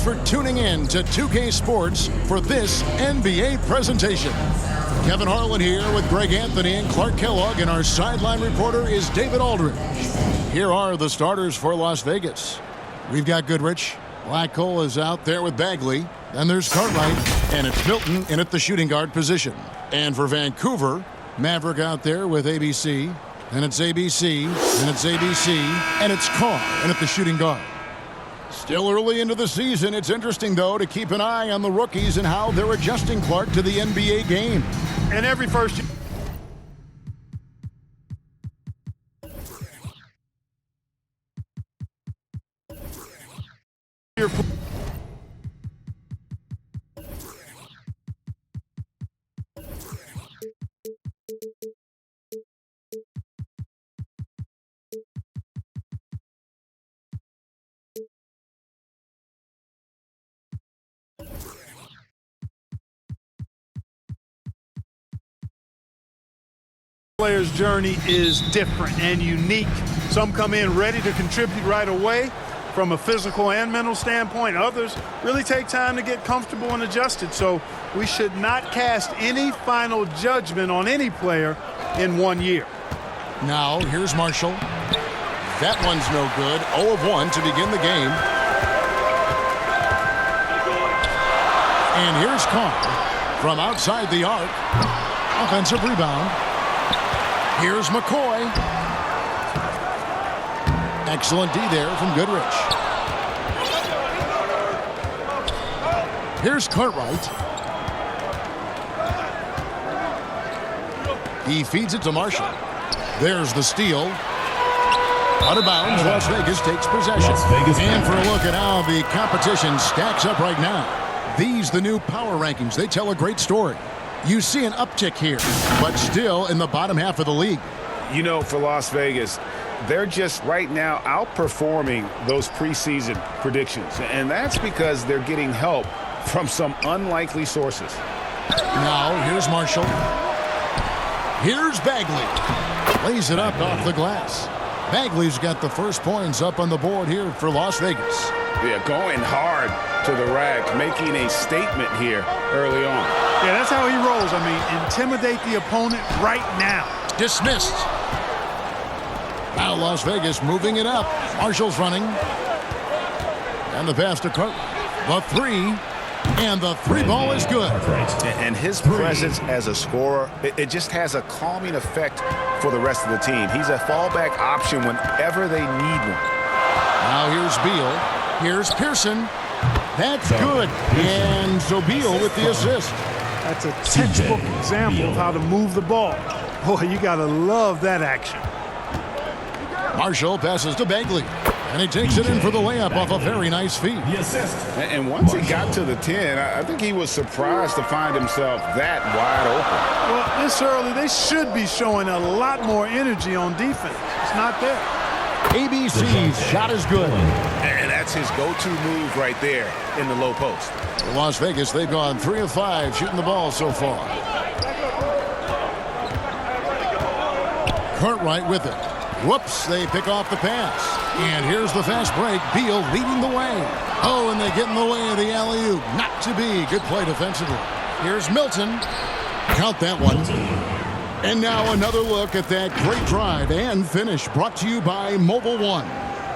for tuning in to 2K Sports for this NBA presentation. Kevin Harlan here with Greg Anthony and Clark Kellogg, and our sideline reporter is David Aldridge. Here are the starters for Las Vegas. We've got Goodrich. Blackcole is out there with Bagley. Then there's Cartwright, and it's Milton in at the shooting guard position. And for Vancouver, Maverick out there with ABC. And it's ABC, and it's ABC, and it's Carr in at the shooting guard. Still early into the season. It's interesting, though, to keep an eye on the rookies and how they're adjusting, Clark, to the NBA game. And every first year player's journey is different and unique. Some come in ready to contribute right away from a physical and mental standpoint. Others really take time to get comfortable and adjusted. So we should not cast any final judgment on any player in 1 year. Now, here's Marshall. That one's no good. 0 of 1 to begin the game. And here's Carr from outside the arc. Offensive rebound. Here's McCoy. Excellent D there from Goodrich. Here's Cartwright. He feeds it to Marshall. There's the steal. Out of bounds, Las Vegas takes possession. And for a look at how the competition stacks up right now. These, the new power rankings, they tell a great story. You see an uptick here, but still in the bottom half of the league. You know, for Las Vegas, they're just right now outperforming those preseason predictions. And that's because they're getting help from some unlikely sources. Now, here's Marshall. Here's Bagley. Lays it up off the glass. Bagley's got the first points up on the board here for Las Vegas. Yeah, going hard to the rack, making a statement here early on. Yeah, that's how he rolls. I mean, intimidate the opponent right now. Dismissed. Now Las Vegas moving it up. Marshall's running. And the pass to Carter. The three. And the three ball is good. And his presence as a scorer, it just has a calming effect for the rest of the team. He's a fallback option whenever they need one. Now here's Beal. Here's Pearson. That's good. And so Beal with the assist. That's a textbook example of how to move the ball. Boy, you got to love that action. Marshall passes to Bagley. And he takes it in for the layup off a very nice feed. And once he got to the 10, I think he was surprised to find himself that wide open. Well, this early, they should be showing a lot more energy on defense. It's not there. ABC's shot is good. And that's his go-to move right there in the low post. For Las Vegas, they've gone 3 of 5 shooting the ball so far. Cartwright with it. Whoops, they pick off the pass. And here's the fast break. Beal leading the way. Oh, and they get in the way of the alley-oop. Not to be. Good play defensively. Here's Milton. Count that one. And now another look at that great drive and finish brought to you by Mobile One.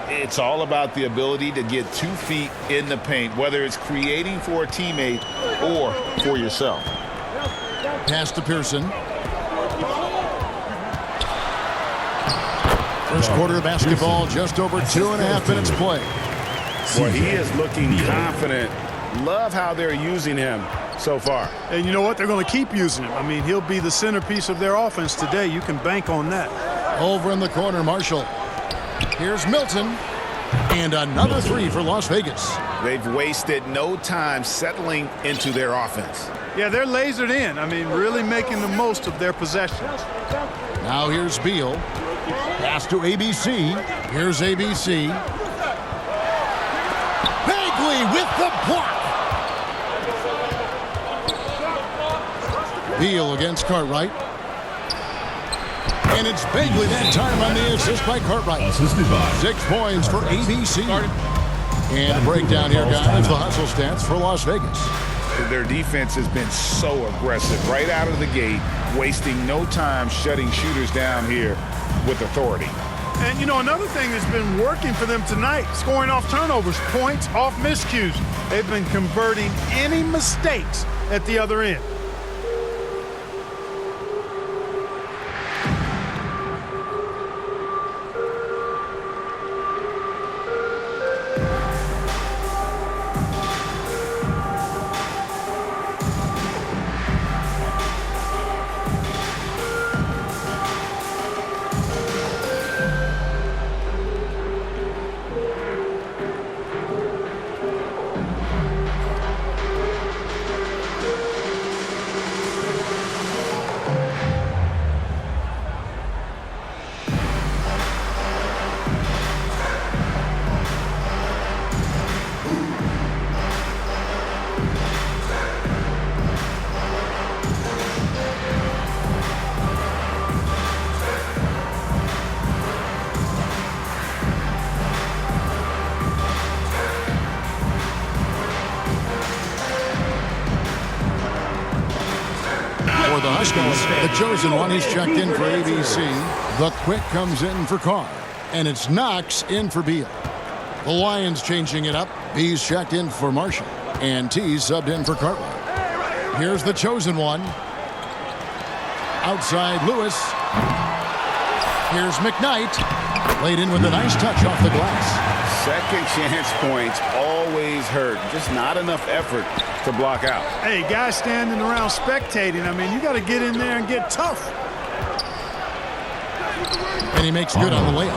It's all about the ability to get 2 feet in the paint, whether it's creating for a teammate or for yourself. Pass to Pearson. First quarter of basketball, just over 2.5 minutes play. Boy, he is looking confident. Love how they're using him so far. And you know what? They're going to keep using him. I mean, he'll be the centerpiece of their offense today. You can bank on that. Over in the corner, Marshall. Here's Milton. And another three for Las Vegas. They've wasted no time settling into their offense. Yeah, they're lasered in. I mean, really making the most of their possessions. Now here's Beal. Pass to ABC. Here's ABC. Bagley with the block. Beal against Cartwright. And it's Bagley that time on the assist by Cartwright. 6 points for ABC. And breakdown here, guys, the hustle stats for Las Vegas. Their defense has been so aggressive right out of the gate, wasting no time shutting shooters down here with authority. And, you know, another thing that's been working for them tonight, scoring off turnovers, points off miscues. They've been converting any mistakes at the other end. For the Huskies, the chosen one is checked in for ABC. The quick comes in for Carr. And it's Knox in for Beal. The Lions changing it up. B's checked in for Marshall. And T's subbed in for Cartwright. Here's the chosen one. Outside Lewis. Here's McKnight. Laid in with a nice touch off the glass. Second chance points always hurt. Just not enough effort to block out. Hey, guys standing around spectating, I mean, you got to get in there and get tough. And he makes good on the layup.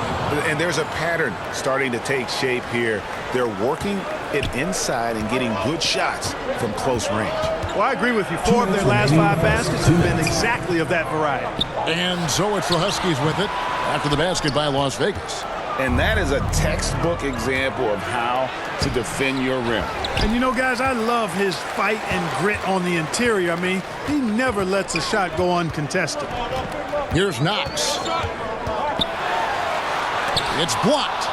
And there's a pattern starting to take shape here. They're working it inside and getting good shots from close range. Well, I agree with you. 4 of their last 5 baskets have been exactly of that variety. And so it's the Huskies with it after the basket by Las Vegas. And that is a textbook example of how to defend your rim. And, you know, guys, I love his fight and grit on the interior. I mean, he never lets a shot go uncontested. Here's Knox. It's blocked.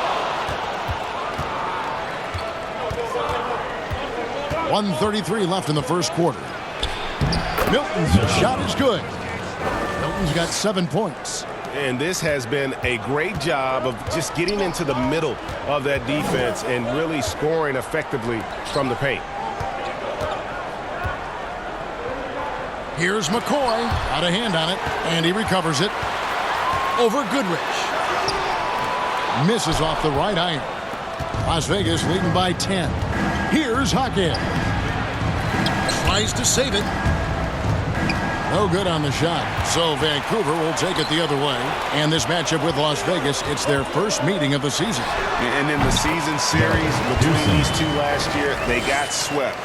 1:33 left in the first quarter. Milton's shot is good. Milton's got 7 points. And this has been a great job of just getting into the middle of that defense and really scoring effectively from the paint. Here's McCoy. Out of hand on it, and he recovers it. Over Goodrich. Misses off the right iron. Las Vegas leading by 10. Here's Hockett. Tries to save it. No good on the shot. So Vancouver will take it the other way. And this matchup with Las Vegas, it's their first meeting of the season. And in the season series between these two last year, they got swept.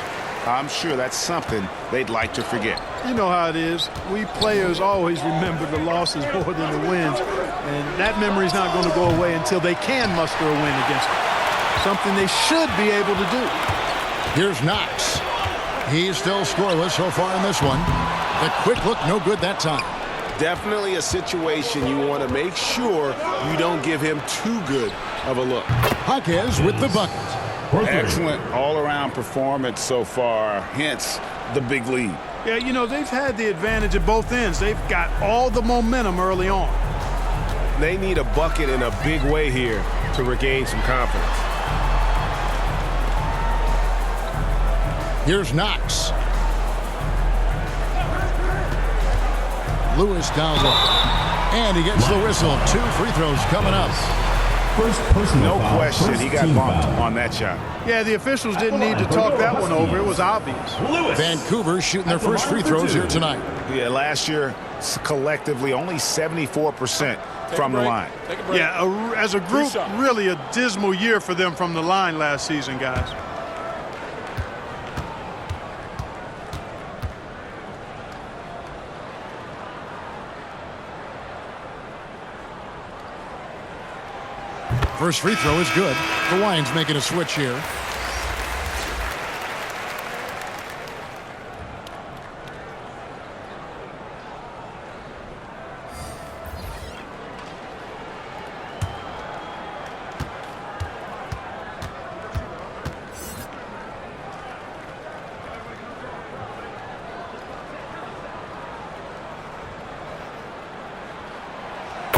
I'm sure that's something they'd like to forget. You know how it is. We players always remember the losses more than the wins. And that memory's not going to go away until they can muster a win against them. Something they should be able to do. Here's Knox. He's still scoreless so far in this one. The quick look, no good that time. Definitely a situation you want to make sure you don't give him too good of a look. Jaquez with the bucket. Excellent all-around performance so far, hence the big lead. Yeah, you know, they've had the advantage at both ends. They've got all the momentum early on. They need a bucket in a big way here to regain some confidence. Here's Knox. Lewis down low. And he gets the whistle. 2 free throws coming up. No question he got bumped on that shot. Yeah, the officials didn't need to talk that one over. It was obvious. Vancouver shooting their first free throws here tonight. Yeah, last year, collectively, only 74% from the line. Yeah, as a group, really a dismal year for them from the line last season, guys. First free throw is good. The Lions making a switch here.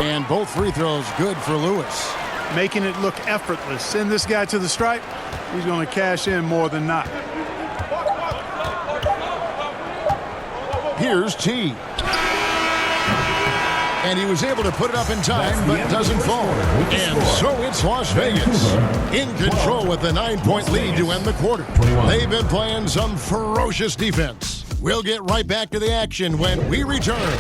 And both free throws good for Lewis. Making it look effortless. Send this guy to the stripe. He's going to cash in more than not. Here's T. And he was able to put it up in time, but doesn't fall. And so it's Las Vegas in control with a 9-point lead to end the quarter. They've been playing some ferocious defense. We'll get right back to the action when we return.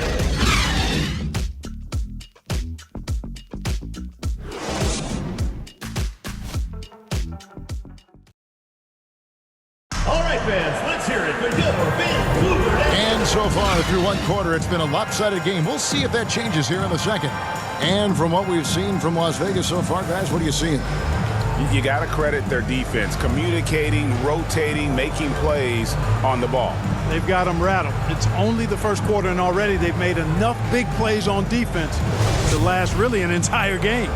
All right, fans, let's hear it for your Vancouver. And so far through one quarter, it's been a lopsided game. We'll see if that changes here in the second. And from what we've seen from Las Vegas so far, guys, what are you seeing? You got to credit their defense, communicating, rotating, making plays on the ball. They've got them rattled. It's only the first quarter, and already they've made enough big plays on defense to last really an entire game.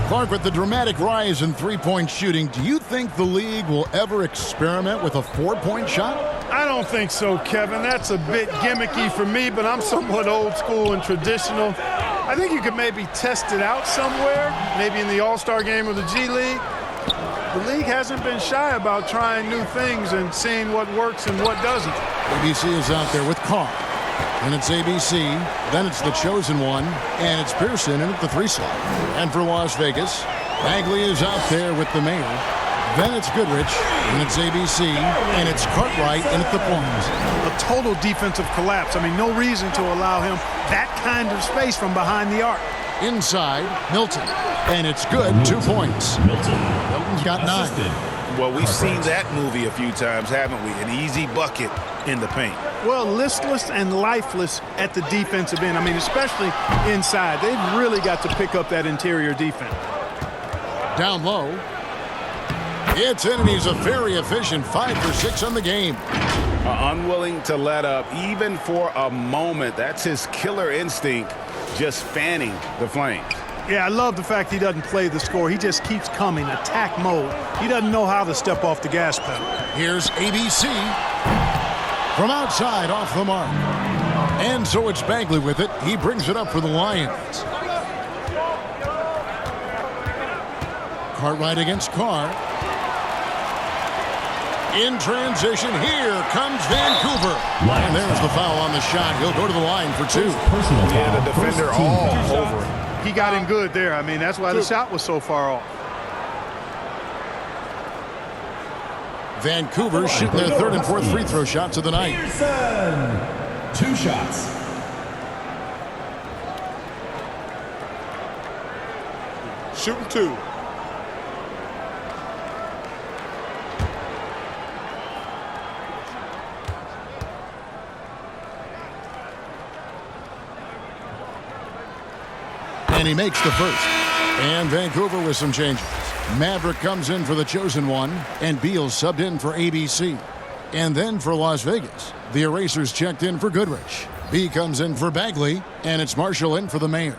Clark, with the dramatic rise in three-point shooting, do you think the league will ever experiment with a four-point shot? I don't think so, Kevin. That's a bit gimmicky for me, but I'm somewhat old school and traditional. I think you could maybe test it out somewhere, maybe in the All-Star game or the G League. The league hasn't been shy about trying new things and seeing what works and what doesn't. ABC is out there with Carr. And it's ABC, then it's the chosen one, and it's Pearson in at the 3 slot. And for Las Vegas, Bagley is out there with the mayor. Then it's Goodrich, and it's ABC, and it's Cartwright in at the point. A total defensive collapse. I mean, no reason to allow him that kind of space from behind the arc. Inside, Milton, and it's good, 2 points. Milton's got 9. Well, we've seen that movie a few times, haven't we? An easy bucket in the paint. Well, listless and lifeless at the defensive end. I mean, especially inside. They've really got to pick up that interior defense. Down low. It's in, and he's a very efficient 5 for 6 on the game. Unwilling to let up, even for a moment. That's his killer instinct, just fanning the flames. Yeah, I love the fact he doesn't play the score. He just keeps coming, attack mode. He doesn't know how to step off the gas pedal. Here's ABC. From outside, off the mark. And so it's Bagley with it. He brings it up for the Lions. Cartwright against Carr. In transition, here comes Vancouver. And there's the foul on the shot. He'll go to the line for 2. Yeah, the defender all over him. He got in good there. I mean, that's why the shot was so far off. Vancouver shooting their 3rd and 4th free throw shots of the night. 2 shots. Shooting 2. And he makes the first. And Vancouver with some changes. Maverick comes in for the chosen one, and Beal subbed in for ABC. And then for Las Vegas, the Erasers checked in for Goodrich. B comes in for Bagley, and it's Marshall in for the mayor.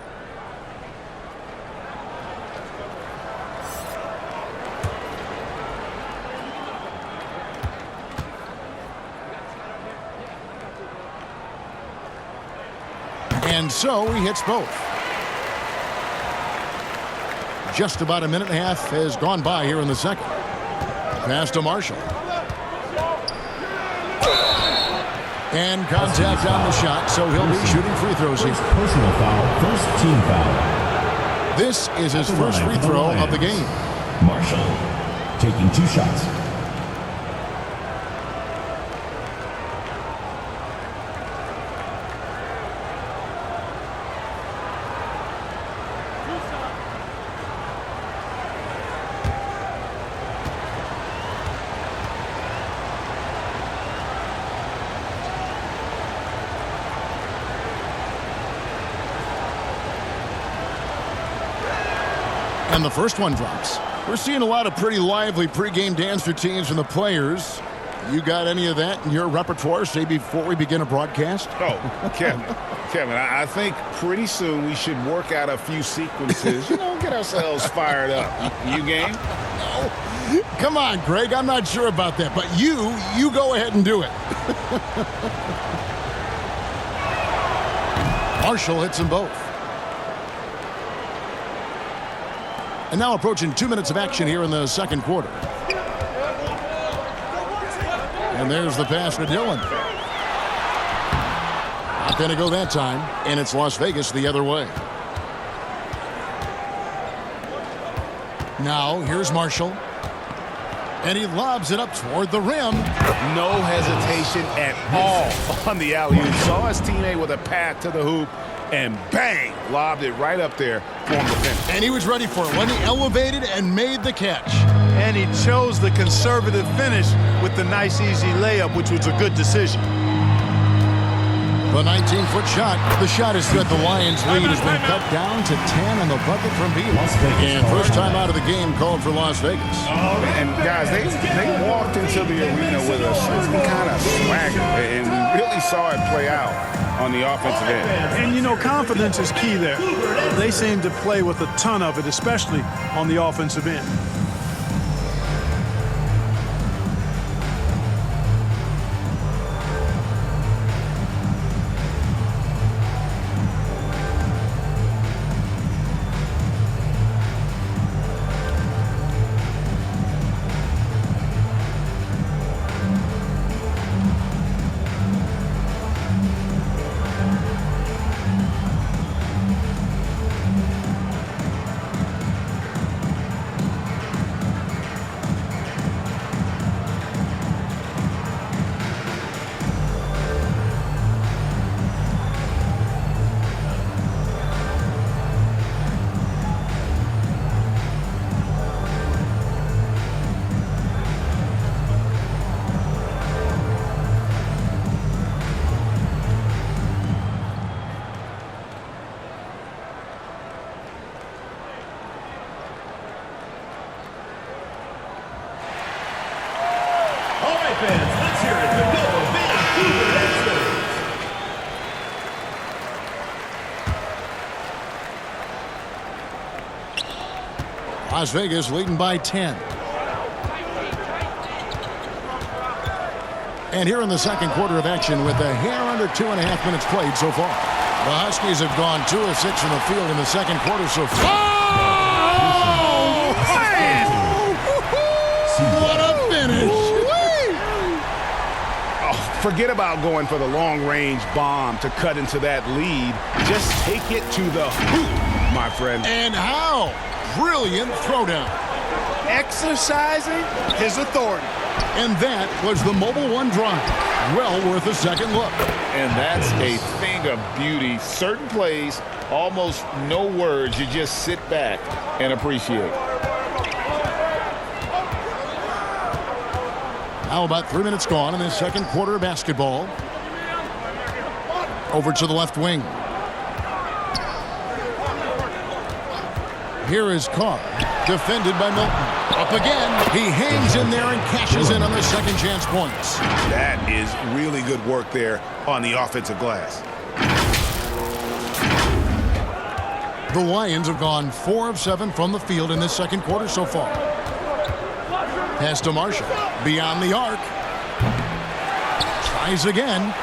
And so he hits both. Just about a minute and a half has gone by here in the second. Pass to Marshall. And contact on the shot, so he'll be shooting free throws here. Personal foul, first team foul. This is his first free throw of the game. Marshall taking 2 shots. And the first one drops. We're seeing a lot of pretty lively pregame dance routines from the players. You got any of that in your repertoire, say, before we begin a broadcast? Oh, Kevin, I think pretty soon we should work out a few sequences, get ourselves fired up. You game? No. Come on, Greg, I'm not sure about that, but you go ahead and do it. Marshall hits them both. And now approaching 2 minutes of action here in the second quarter. And there's the pass to Dillon. Not going to go that time, and it's Las Vegas the other way. Now, here's Marshall. And he lobs it up toward the rim. No hesitation at all on the alley-oop. Saw his teammate with a path to the hoop, and bang, lobbed it right up there for him to finish. And he was ready for it when he elevated and made the catch. And he chose the conservative finish with the nice, easy layup, which was a good decision. The 19-foot shot. The shot is good. The Lions' lead has been cut down to 10 on the bucket from Beal. And first time out of the game called for Las Vegas. And guys, they walked into the arena with a certain kind of swagger, and we really saw it play out on the offensive end. And, you know, confidence is key there. They seem to play with a ton of it, especially on the offensive end. Fans, let's hear it for your Vancouver Huskies. Las Vegas leading by 10. And here in the second quarter of action with a hair under 2.5 minutes played so far. The Huskies have gone 2 of 6 from the field in the second quarter so far. Oh, man! What a finish! Forget about going for the long-range bomb to cut into that lead. Just take it to the hoop, my friend. And how? Brilliant throwdown. Exercising his authority. And that was the Mobile One drive. Well worth a second look. And that's a thing of beauty. Certain plays, almost no words. You just sit back and appreciate. Now about 3 minutes gone in the second quarter of basketball. Over to the left wing. Here is Carr, defended by Milton. Up again, he hangs in there and cashes in on the second chance points. That is really good work there on the offensive glass. The Lions have gone 4 of 7 from the field in this second quarter so far. Pass to Marshall, beyond the arc. Tries again.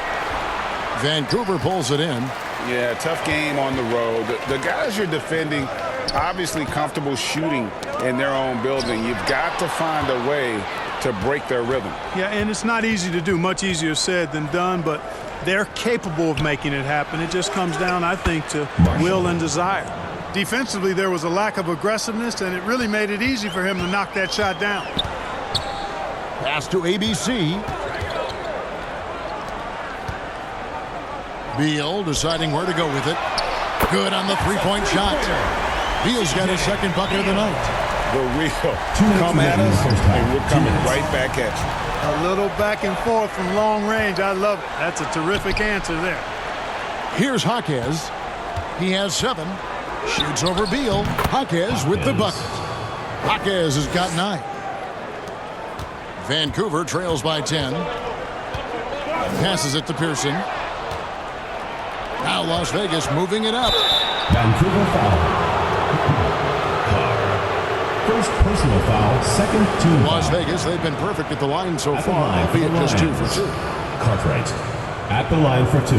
Vancouver pulls it in. Yeah, tough game on the road. The guys you're defending, obviously comfortable shooting in their own building. You've got to find a way to break their rhythm. Yeah, and it's not easy to do. Much easier said than done, but they're capable of making it happen. It just comes down, I think, to will and desire. Defensively, there was a lack of aggressiveness, and it really made it easy for him to knock that shot down. Pass to ABC. Beal deciding where to go with it. Good on the three-point shot. Beal's got his second bucket of the night. The real come at us, and we're coming right back at you. A little back and forth from long range. I love it. That's a terrific answer there. Here's Jaquez. He has 7. Shoots over Beal. Jaquez with the bucket. Jaquez has got 9. Vancouver trails by 10. Passes it to Pearson. Now Las Vegas moving it up. Vancouver foul. First personal foul, second team foul. Las Vegas, they've been perfect at the line so far, albeit just 2 for 2. Cartwright at the line for 2.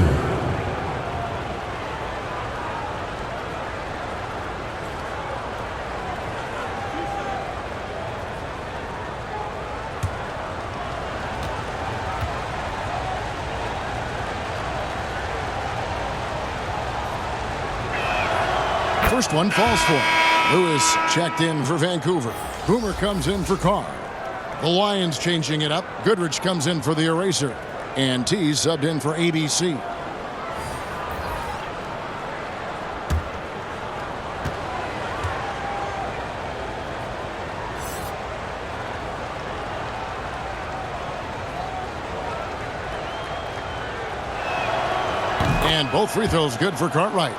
first one falls for him. Lewis checked in for Vancouver. Boomer comes in for Carr. The Lions changing it up. Goodrich comes in for the eraser. And T subbed in for ABC. And both free throws good for Cartwright.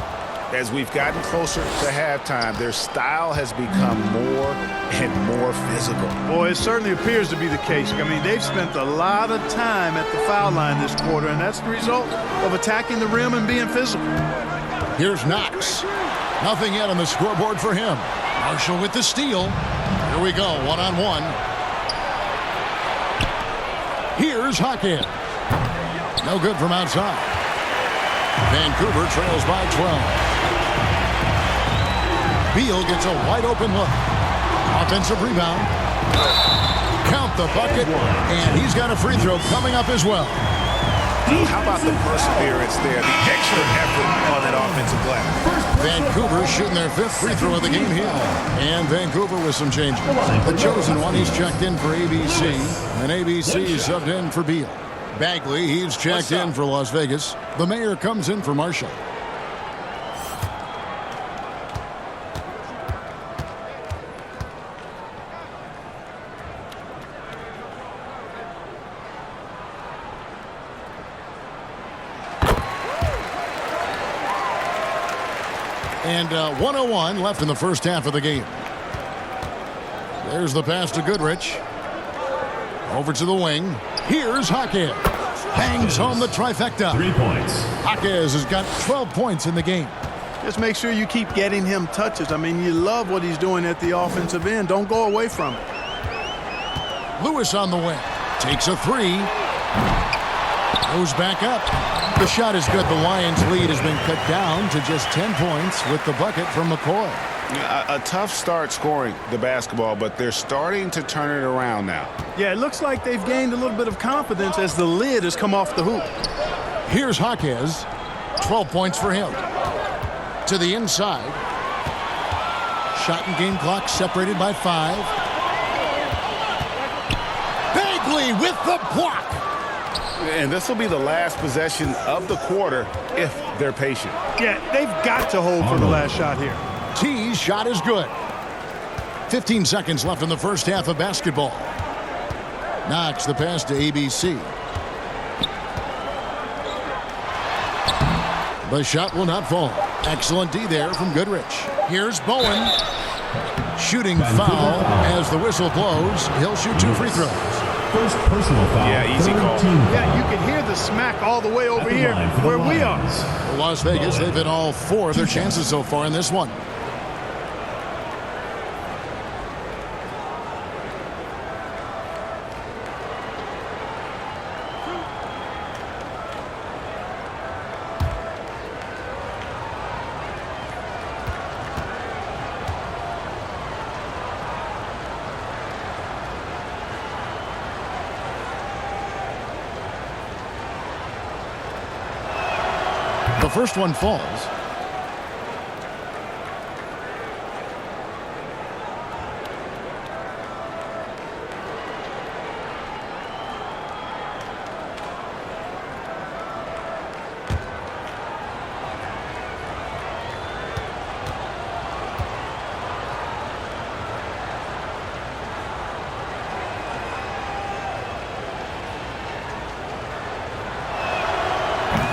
As we've gotten closer to halftime, their style has become more and more physical. Boy, it certainly appears to be the case. I mean, they've spent a lot of time at the foul line this quarter, and that's the result of attacking the rim and being physical. Here's Knox. Nothing yet on the scoreboard for him. Marshall with the steal. Here we go, one-on-one. Here's Hawkins. No good from outside. Vancouver trails by 12. Beal gets a wide-open look. Offensive rebound. Count the bucket, and he's got a free throw coming up as well. How about the perseverance there, the extra effort on that offensive glass? Vancouver shooting their 5th free throw of the game here. And Vancouver with some changes. The chosen one, he's checked in for ABC, and ABC subbed in for Beal. Bagley, he's checked in for Las Vegas. The mayor comes in for Marshall. And 1:01 left in the first half of the game. There's the pass to Goodrich. Over to the wing. Here's Hawkins. Hangs home the trifecta. 3 points. Hawkins has got 12 points in the game. Just make sure you keep getting him touches. I mean, you love what he's doing at the offensive end. Don't go away from it. Lewis on the wing. Takes a three. Goes back up. The shot is good. The Lions' lead has been cut down to just 10 points with the bucket from McCoy. A tough start scoring the basketball, but they're starting to turn it around now. Yeah, it looks like they've gained a little bit of confidence as the lid has come off the hoop. Here's Hawkins. 12 points for him. To the inside. Shot and game clock separated by 5. Bagley with the block. And this will be the last possession of the quarter if they're patient. Yeah, they've got to hold for the last shot here. T's shot is good. 15 seconds left in the first half of basketball. Knox the pass to ABC. The shot will not fall. Excellent D there from Goodrich. Here's Bowen. Shooting foul as the whistle blows. He'll shoot 2 free throws. First personal foul. Yeah, easy call. Yeah, you can hear the smack all the way over here where we are. Las Vegas, they've hit all 4 of their chances so far in this one. The first one falls.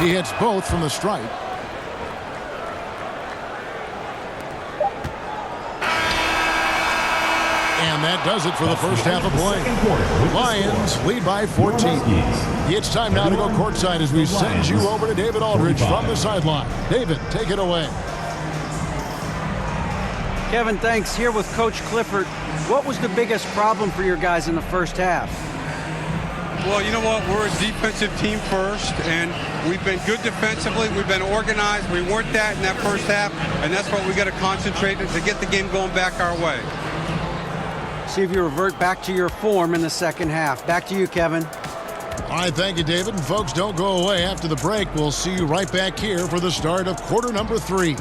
He hits both from the stripe. And that does it for the first half of play. Lions lead by 14. It's time now to go courtside as we send you over to David Aldridge from the sideline. David, take it away. Kevin, thanks. Here with Coach Clifford. What was the biggest problem for your guys in the first half? Well, you know what? We're a defensive team first, and we've been good defensively. We've been organized. We weren't that in that first half, and that's what we got to concentrate on to get the game going back our way. See if you revert back to your form in the second half. Back to you, Kevin. All right, thank you, David. And folks, don't go away. After the break, we'll see you right back here for the start of quarter number 3.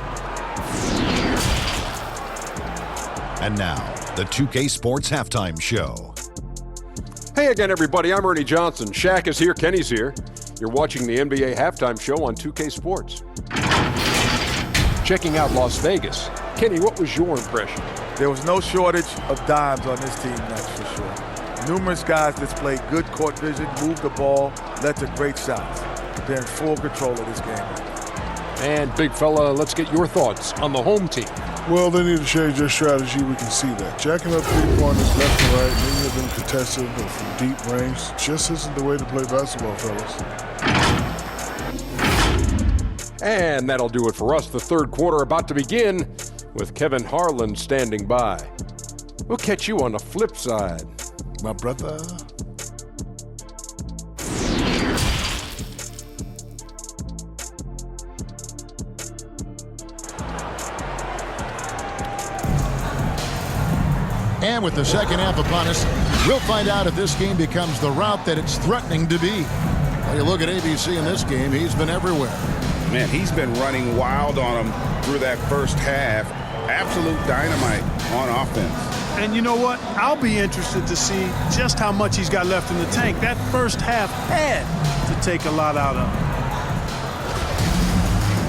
And now, the 2K Sports Halftime Show. Hey again, everybody. I'm Ernie Johnson. Shaq is here. Kenny's here. You're watching the NBA Halftime Show on 2K Sports. Checking out Las Vegas. Kenny, what was your impression? There was no shortage of dimes on this team, that's for sure. Numerous guys displayed good court vision, moved the ball, led to great shots. They're in full control of this game right now. And big fella, let's get your thoughts on the home team. Well, they need to change their strategy. We can see that. Jacking up three-pointers left and right, many of them contested or from deep range, just isn't the way to play basketball, fellas. And that'll do it for us. The third quarter about to begin with Kevin Harlan standing by. We'll catch you on the flip side, my brother. And with the second half upon us, we'll find out if this game becomes the route that it's threatening to be. When you look at ABC in this game, he's been everywhere. Man, he's been running wild on him through that first half. Absolute dynamite on offense. And you know what? I'll be interested to see just how much he's got left in the tank. That first half had to take a lot out of him.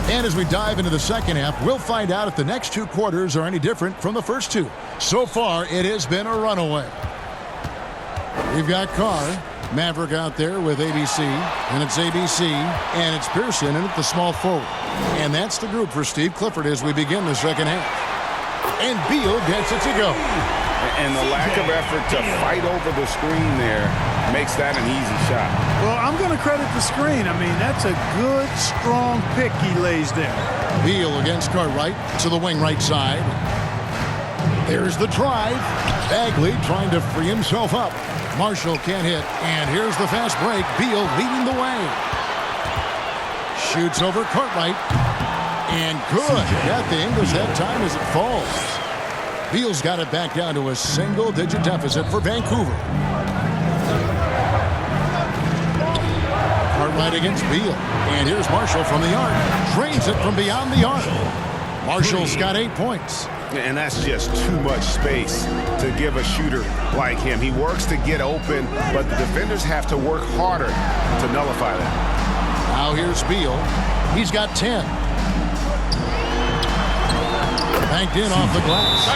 And as we dive into the second half, we'll find out if the next two quarters are any different from the first two. So far, it has been a runaway. We've got Carr, Maverick out there with ABC, and it's ABC, and it's Pearson, and it's the small forward. And that's the group for Steve Clifford as we begin the second half. And Beal gets it to go. And the lack of effort to fight over the screen there makes that an easy shot. Well, I'm going to credit the screen. I mean, that's a good, strong pick he lays there. Beal against Cartwright to the wing right side. There's the drive. Bagley trying to free himself up. Marshall can't hit. And here's the fast break. Beal leading the way. Shoots over Cartwright. And good. Got the English that time as it falls. Beal's got it back down to a single-digit deficit for Vancouver. Cartwright against Beal. And here's Marshall from the arc. Drains it from beyond the arc. Marshall's got 8 points. And that's just too much space to give a shooter like him. He works to get open, but the defenders have to work harder to nullify that. Now here's Beal. He's got 10. Banked in off the glass.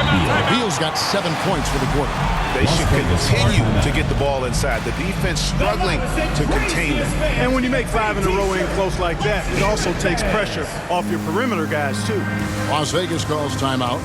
Beal's got 7 points for the quarter. They should continue to get the ball inside. The defense struggling to contain them. And when you make 5 in a row in close like that, it also takes pressure off your perimeter guys, too. Las Vegas calls timeout.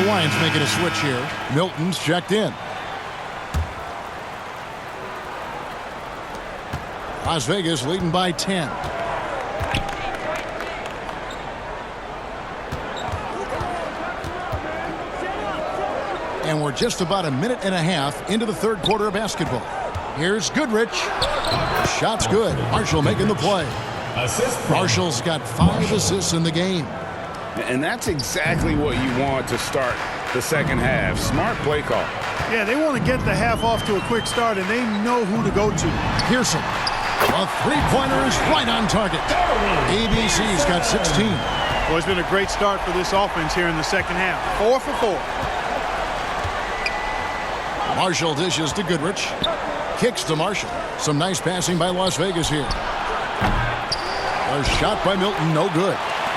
Lions making a switch here. Milton's checked in. Las Vegas leading by 10. And we're just about a minute and a half into the third quarter of basketball. Here's Goodrich. Shot's good. Marshall making the play. Marshall's got 5 assists in the game. And that's exactly what you want to start the second half. Smart play call. Yeah, they want to get the half off to a quick start, and they know who to go to. Pearson. A three-pointer is right on target. ABC's got 16. Well, it's been a great start for this offense here in the second half. 4 for 4. Marshall dishes to Goodrich. Kicks to Marshall. Some nice passing by Las Vegas here. A shot by Milton, no good.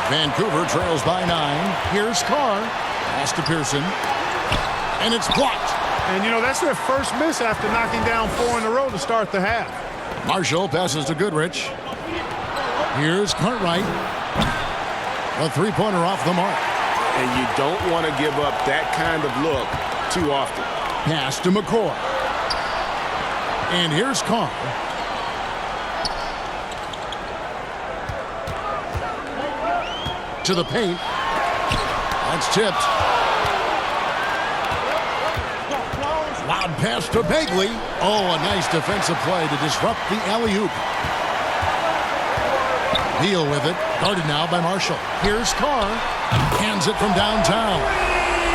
Vancouver trails by 9. Here's Carr. Pass to Pearson. And it's blocked. And, you know, that's their first miss after knocking down 4 in a row to start the half. Marshall passes to Goodrich. Here's Cartwright. A three-pointer off the mark. And you don't want to give up that kind of look too often. Pass to McCoy. And here's Carr. To the paint. That's tipped. Loud pass to Bagley. Oh, a nice defensive play to disrupt the alley-oop. Beal with it. Guarded now by Marshall. Here's Carr. Hands it from downtown.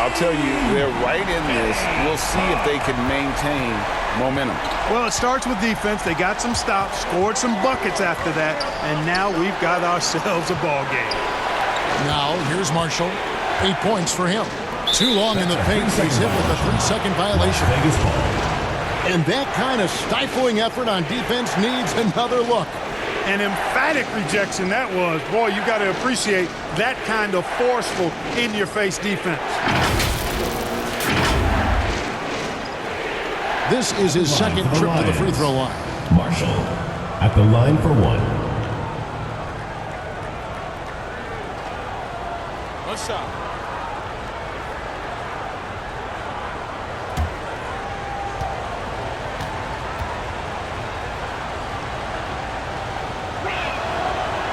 I'll tell you, they're right in this. We'll see if they can maintain momentum. Well, it starts with defense. They got some stops, scored some buckets after that, and now we've got ourselves a ball game. Now, here's Marshall. 8 points for him. Too long in the paint. He's hit with a 3-second violation. And that kind of stifling effort on defense needs another look. An emphatic rejection that was. Boy, you got to appreciate that kind of forceful, in-your-face defense. This is his second trip to the free throw line. Marshall at the line for 1. What's up?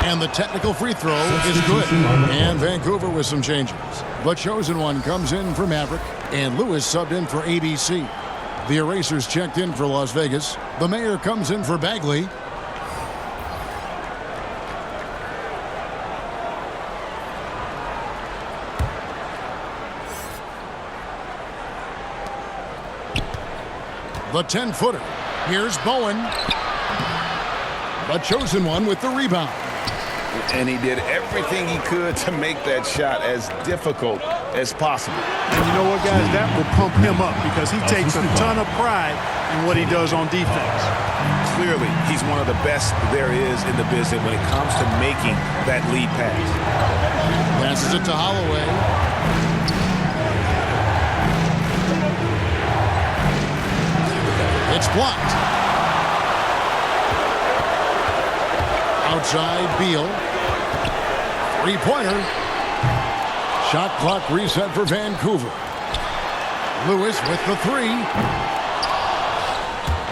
And the technical free throw is good. And Vancouver with some changes. The chosen one comes in for Maverick, and Lewis subbed in for ABC. The Erasers checked in for Las Vegas. The Mayor comes in for Bagley. The 10-footer. Here's Bowen. The chosen one with the rebound. And he did everything he could to make that shot as difficult as possible. And you know what, guys? That will pump him up because he takes a ton of pride in what he does on defense. Clearly, he's one of the best there is in the business when it comes to making that lead pass. Passes it to Holloway. It's blocked. Outside, Beal. Three-pointer. Shot clock reset for Vancouver. Lewis with the 3.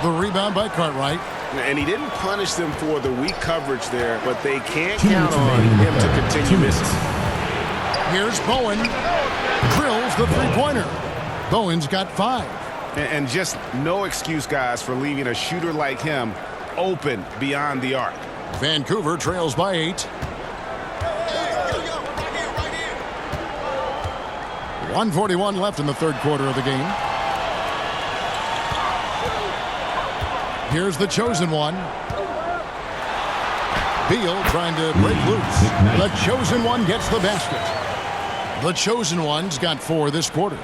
The rebound by Cartwright. And he didn't punish them for the weak coverage there, but they can't count on him to continue missing. Here's Bowen. Drills the three-pointer. Bowen's got 5. And just no excuse, guys, for leaving a shooter like him open beyond the arc. Vancouver trails by 8. 1:41 left in the third quarter of the game. Here's the chosen one. Beal trying to break loose. The chosen one gets the basket. The chosen one's got 4 this quarter.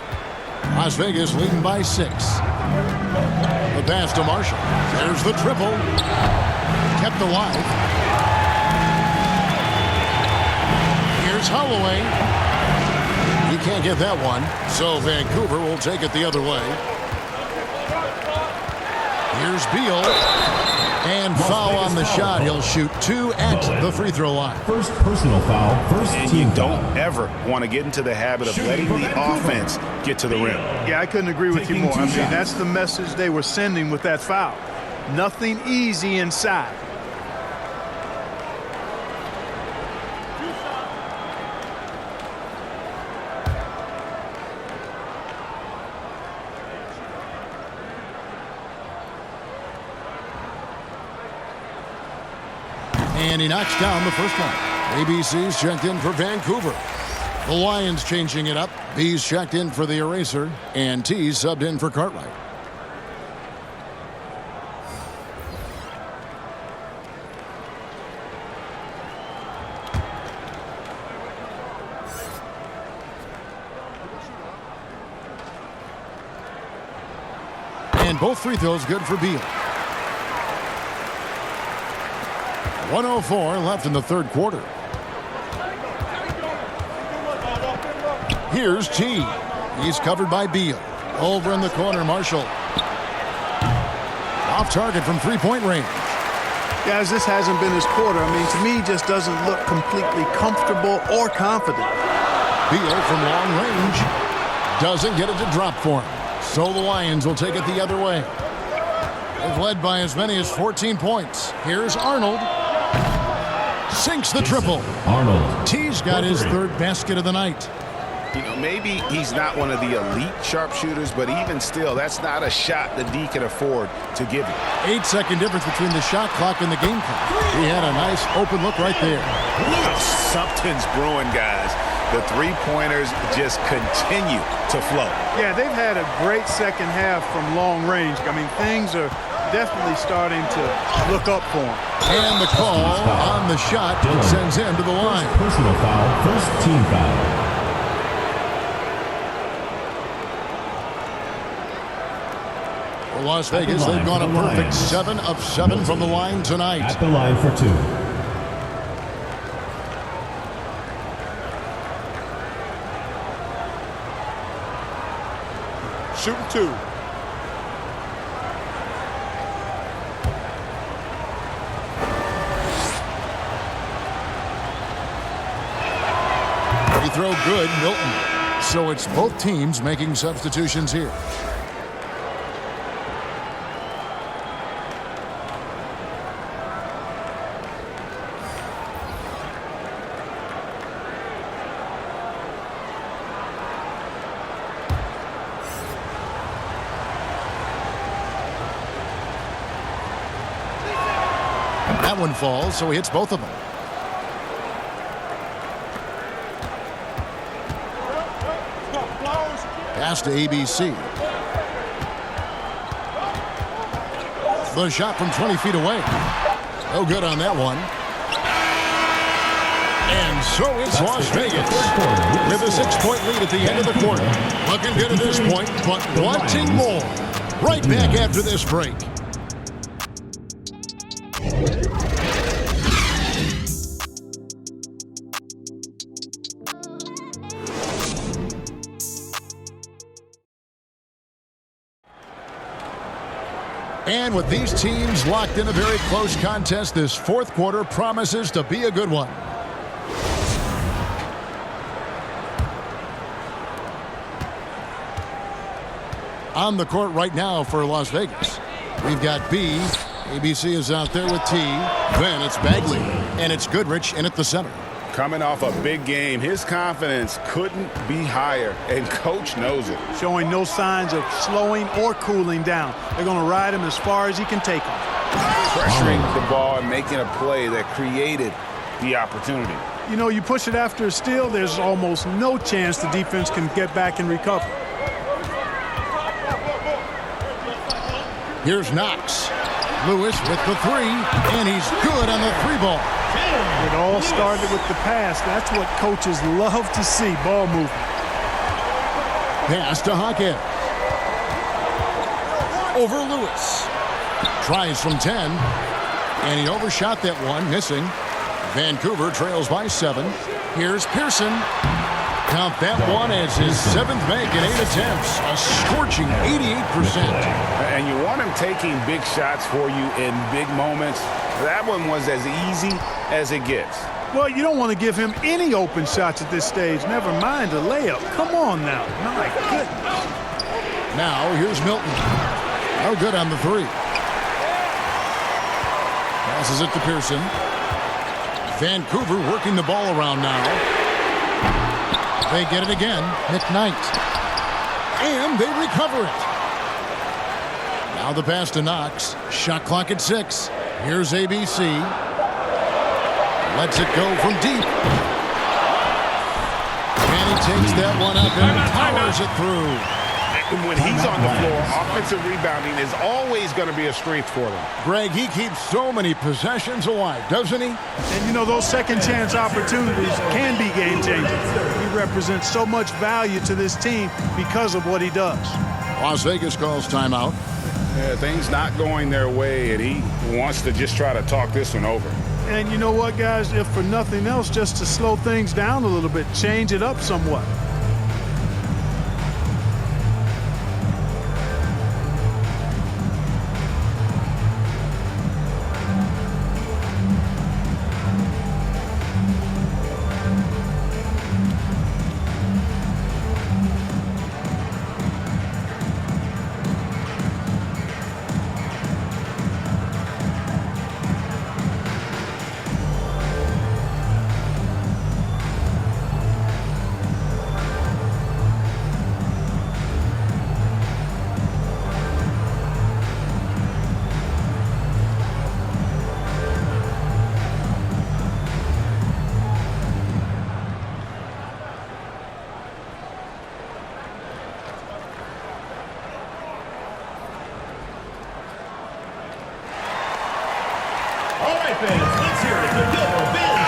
Las Vegas leading by 6. The pass to Marshall. There's the triple. Kept alive. Here's Holloway. He can't get that one, so Vancouver will take it the other way. Here's Beal. And foul on the shot. He'll shoot 2 at the free throw line. First personal foul, first And team you don't foul. ever want to get into the habit of letting the offense get to the rim. Yeah, I couldn't agree with you more. I mean, that's the message they were sending with that foul. Nothing easy inside. And he knocks down the first one. ABC's checked in for Vancouver. The Lions changing it up. B's checked in for the Eraser. And T's subbed in for Cartwright. And both free throws good for Beal. 1:04 left in the third quarter. Here's T. He's covered by Beal. Over in the corner, Marshall. Off target from three-point range. Guys, this hasn't been his quarter. I mean, to me, he just doesn't look completely comfortable or confident. Beal from long range doesn't get it to drop for him. So the Lions will take it the other way. They've led by as many as 14 points. Here's Arnold. Sinks the triple. Arnold. T's got his third basket of the night. You know, maybe he's not one of the elite sharpshooters, but even still, that's not a shot that D can afford to give him. 8-second difference between the shot clock and the game clock. He had a nice open look right there. Something's brewing, guys. The three-pointers just continue to flow. Yeah, they've had a great second half from long range. I mean, things are definitely starting to look up for him. And the call on the shot sends him to the line. Personal foul, first team foul. For Las Vegas, they've gone a perfect 7 of 7 from the line tonight. At the line for 2. Shooting 2. Free throw good, Milton. So it's both teams making substitutions here. That one falls, so he hits both of them. Pass to ABC. The shot from 20 feet away. No good on that one. And so it's Las Vegas with a 6-point lead at the end of the quarter. Looking good at this point, but wanting more. Right back after this break. And with these teams locked in a very close contest, this fourth quarter promises to be a good one. On the court right now for Las Vegas, we've got B. ABC is out there with T. Then it's Bagley, and it's Goodrich in at the center. Coming off a big game, his confidence couldn't be higher, and coach knows it. Showing no signs of slowing or cooling down. They're going to ride him as far as he can take him. Pressuring the ball and making a play that created the opportunity. You know, you push it after a steal, there's almost no chance the defense can get back and recover. Here's Knox. Lewis with the three, and he's good on the three ball. It all started with the pass. That's what coaches love to see, ball movement. Pass to Hawkins. Over Lewis. Tries from 10, and he overshot that one, missing. Vancouver trails by 7. Here's Pearson. Count that one as his 7th make in 8 attempts. A scorching 88%. And you want him taking big shots for you in big moments. That one was as easy as it gets. Well, you don't want to give him any open shots at this stage. Never mind a layup. Come on now. My goodness. Now here's Milton. No good on the three. Passes it to Pearson. Vancouver working the ball around now. They get it again. McKnight. And they recover it. Now the pass to Knox. Shot clock at 6. Here's ABC. Lets it go from deep. And he takes that one up and powers it through. When he's on the floor, offensive rebounding is always going to be a strength for them. Greg, he keeps so many possessions alive, doesn't he? And, you know, those second-chance opportunities can be game-changing. He represents so much value to this team because of what he does. Las Vegas calls timeout. Yeah, things not going their way, and he wants to just try to talk this one over. And you know what, guys? If for nothing else, just to slow things down a little bit, change it up somewhat.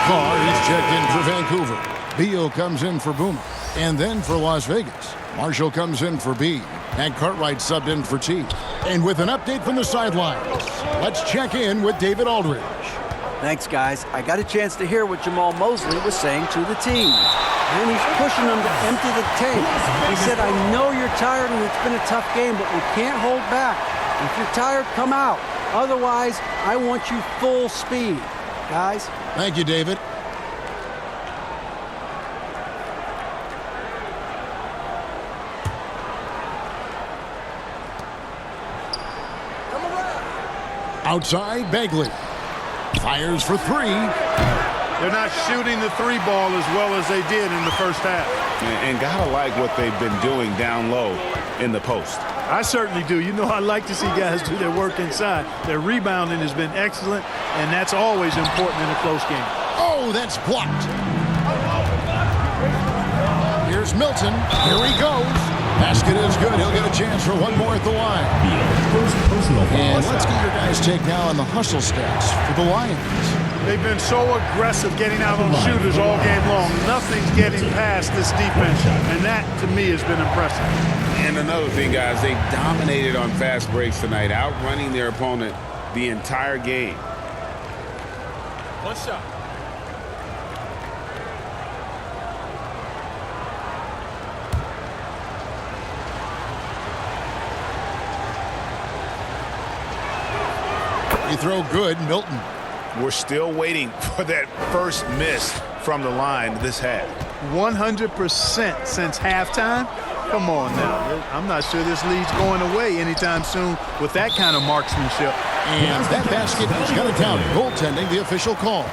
Carr is checked in for Vancouver. Beal comes in for Boomer. And then for Las Vegas, Marshall comes in for B. And Cartwright subbed in for T. And with an update from the sidelines, let's check in with David Aldridge. Thanks, guys. I got a chance to hear what Jamal Mosley was saying to the team. And he's pushing them to empty the tank. He said, I know you're tired and it's been a tough game, but we can't hold back. If you're tired, come out. Otherwise, I want you full speed. Guys? Thank you, David. Outside, Bagley. Fires for three. They're not shooting the three ball as well as they did in the first half. And gotta like what they've been doing down low in the post. I certainly do. You know, I like to see guys do their work inside. Their rebounding has been excellent, and that's always important in a close game. Oh, that's blocked. Here's Milton. Here he goes. Basket is good. He'll get a chance for one more at the line. And let's get your guys' take now on the hustle stats for the Lions. They've been so aggressive getting out on shooters all game long. Nothing's getting past this defense, and that, to me, has been impressive. And another thing, guys, they dominated on fast breaks tonight, outrunning their opponent the entire game. One shot. You throw good, Milton. We're still waiting for that first miss from the line this half. 100% since halftime? Come on now. I'm not sure this lead's going away anytime soon with that kind of marksmanship. And that basket is going to count. Goaltending, the official call.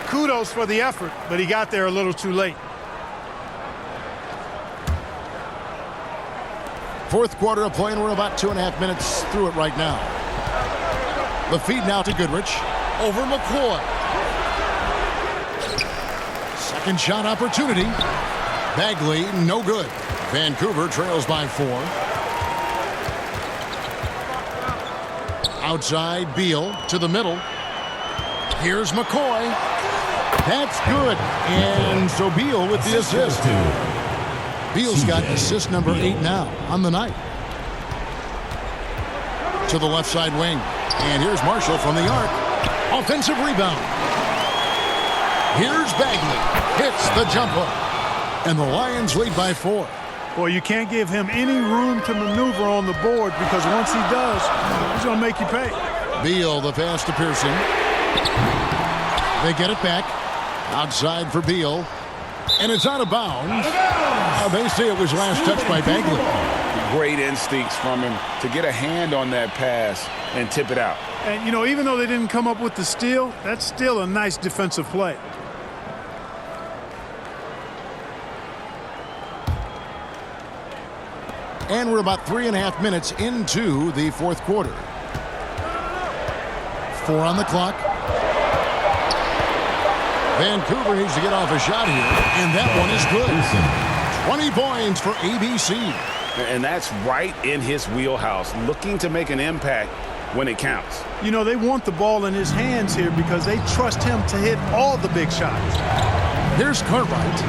Kudos for the effort, but he got there a little too late. Fourth quarter of play, and we're about 2.5 minutes through it right now. The feed now to Goodrich. Over McCoy. Second shot opportunity. Bagley, no good. Vancouver trails by 4. Outside, Beal to the middle. Here's McCoy. That's good. And so Beal with the assist. Beal's got assist number 8 now on the night. To the left side wing. And here's Marshall from the arc. Offensive rebound. Here's Bagley. Hits the jumper. And the Lions lead by 4. Boy, you can't give him any room to maneuver on the board because once he does, he's going to make you pay. Beal, the pass to Pearson. They get it back. Outside for Beal. And it's out of bounds. They say it was last touched by Bagley. Great instincts from him to get a hand on that pass and tip it out. And, you know, even though they didn't come up with the steal, that's still a nice defensive play. And we're about 3.5 minutes into the fourth quarter. 4 on the clock. Vancouver needs to get off a shot here, and that one is good. 20 points for ABC. And that's right in his wheelhouse, looking to make an impact when it counts. You know, they want the ball in his hands here because they trust him to hit all the big shots. Here's Cartwright.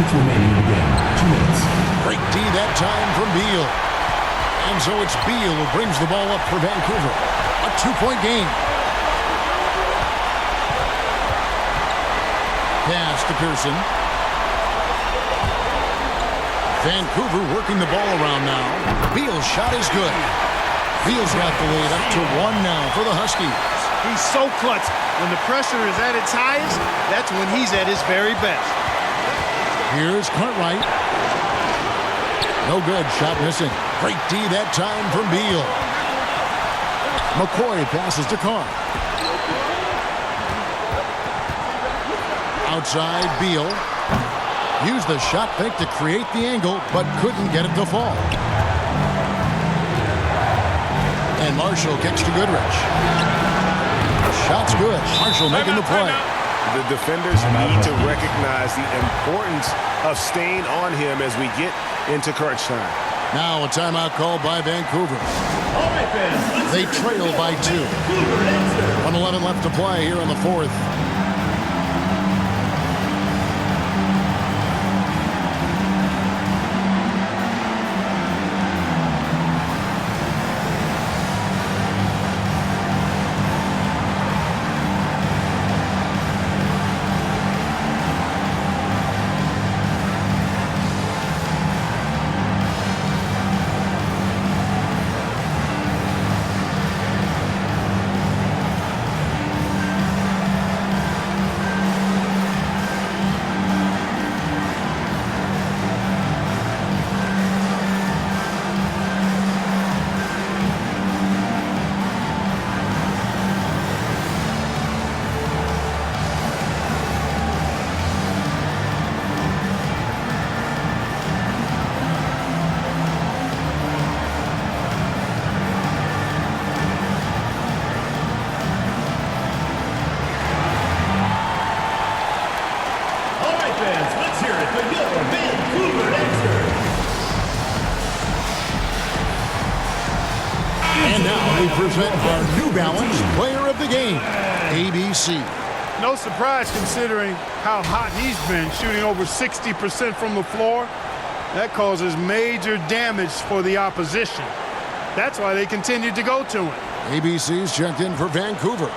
minutes remaining in the game. 2 minutes. Great D that time from Beal. And so it's Beal who brings the ball up for Vancouver. A 2-point game. Pass to Pearson. Vancouver working the ball around now. Beal's shot is good. Beal's got the lead up to 1 now for the Huskies. He's so clutch. When the pressure is at its highest, that's when he's at his very best. Here's Cartwright. No good. Shot missing. Great D that time from Beal. McCoy passes to Carr. Outside, Beal. Used the shot fake to create the angle, but couldn't get it to fall. And Marshall kicks to Goodrich. Shot's good. Marshall making the play. The defenders need to recognize the importance of staying on him as we get into crunch time. Now a timeout called by Vancouver. They trail by 2. 1:11 left to play here in the 4th. And now we present our New Balance Player of the Game, ABC. No surprise considering how hot he's been, shooting over 60% from the floor. That causes major damage for the opposition. That's why they continue to go to him. ABC's checked in for Vancouver.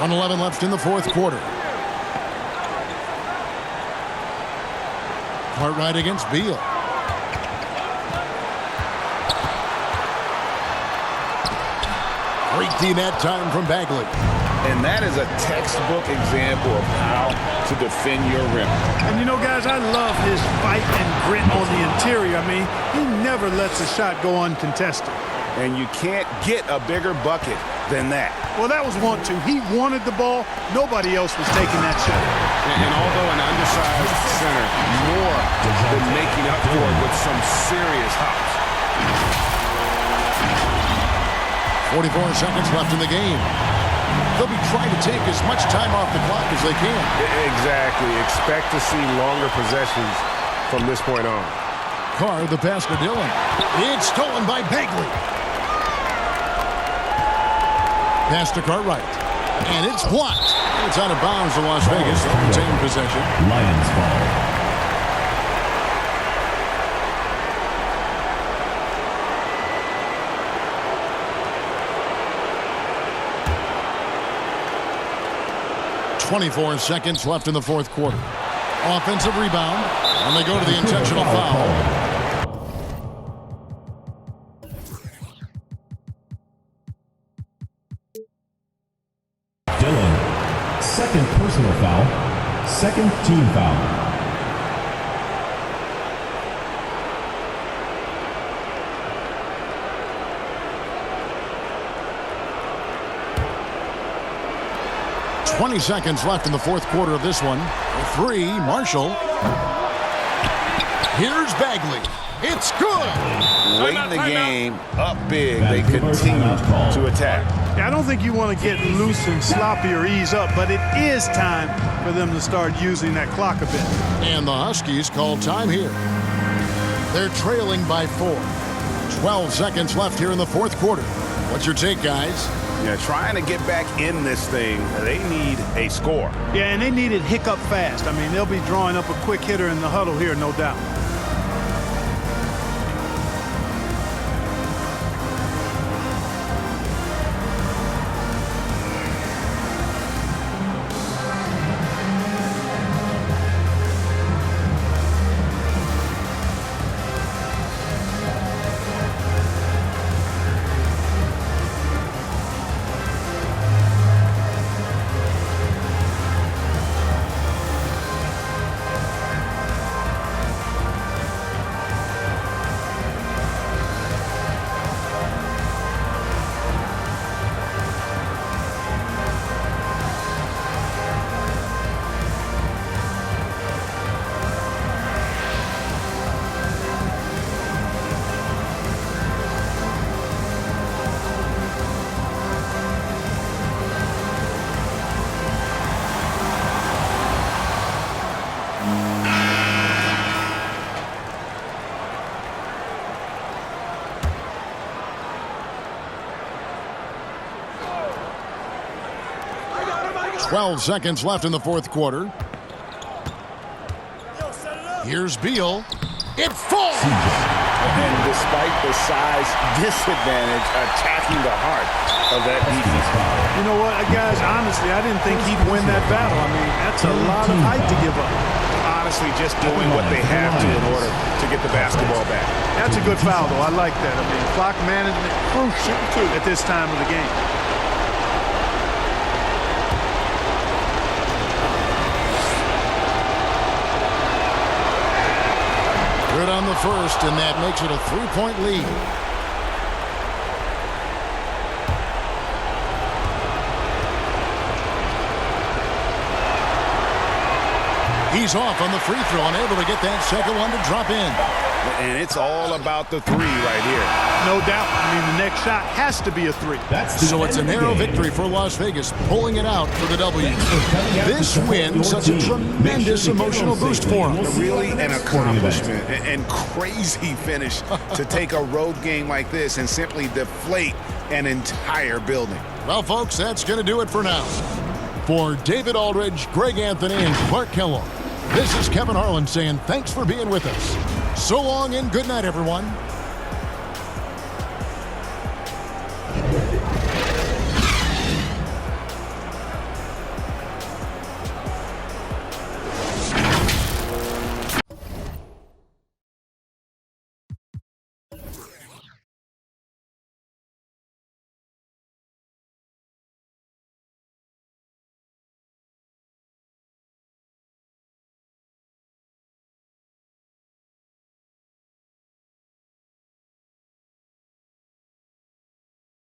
.11 left in the 4th quarter. Cartwright against Beal. Great D that time from Bagley. And that is a textbook example of how to defend your rim. And you know, guys, I love his fight and grit on the interior. I mean, he never lets a shot go uncontested. And you can't get a bigger bucket than that. Well, that was 1-2. He wanted the ball. Nobody else was taking that shot. And although an undersized center, more than making up for it with some serious hops. 44 seconds left in the game. They'll be trying to take as much time off the clock as they can. Exactly. Expect to see longer possessions from this point on. Carr, the pass to Dillon. It's stolen by Bagley. Pass to Cartwright. And it's blocked. It's out of bounds to Las Vegas. They'll retain possession. Lions ball. .24 seconds left in the 4th quarter. Offensive rebound. And they go to the intentional foul. Second personal foul. Second team foul. .20 seconds left in the 4th quarter of this one. A 3, Marshall. Here's Bagley. It's good. Late in the game, up big, they continue to attack. Yeah, I don't think you want to get loose and sloppy or ease up, but it is time for them to start using that clock a bit. And the Huskies call time here. They're trailing by 4. 12 seconds left here in the fourth quarter. What's your take, guys? Yeah, trying to get back in this thing, they need a score. Yeah, and they need it hiccup fast. I mean, they'll be drawing up a quick hitter in the huddle here, no doubt. Twelve seconds left in the fourth quarter. Here's Beal. It falls! And despite the size disadvantage, attacking the heart of that defense. You know what, guys, honestly, I didn't think he'd win that battle. I mean, that's a lot of height to give up. Honestly, just doing what they have to in order to get the basketball back. That's a good foul, though. I like that. I mean, clock management crucial at this time of the game. Good on the first, and that makes it a 3-point lead. He's off on the free throw and able to get that second one to drop in. And it's all about the three right here. No doubt. I mean, the next shot has to be a three. So it's a narrow victory for Las Vegas, pulling it out for the W. This win such a tremendous emotional boost for them. Really an accomplishment and crazy finish to take a road game like this and simply deflate an entire building. Well, folks, that's going to do it for now. For David Aldridge, Greg Anthony, and Clark Kellogg, this is Kevin Harlan saying thanks for being with us. So long and good night, everyone.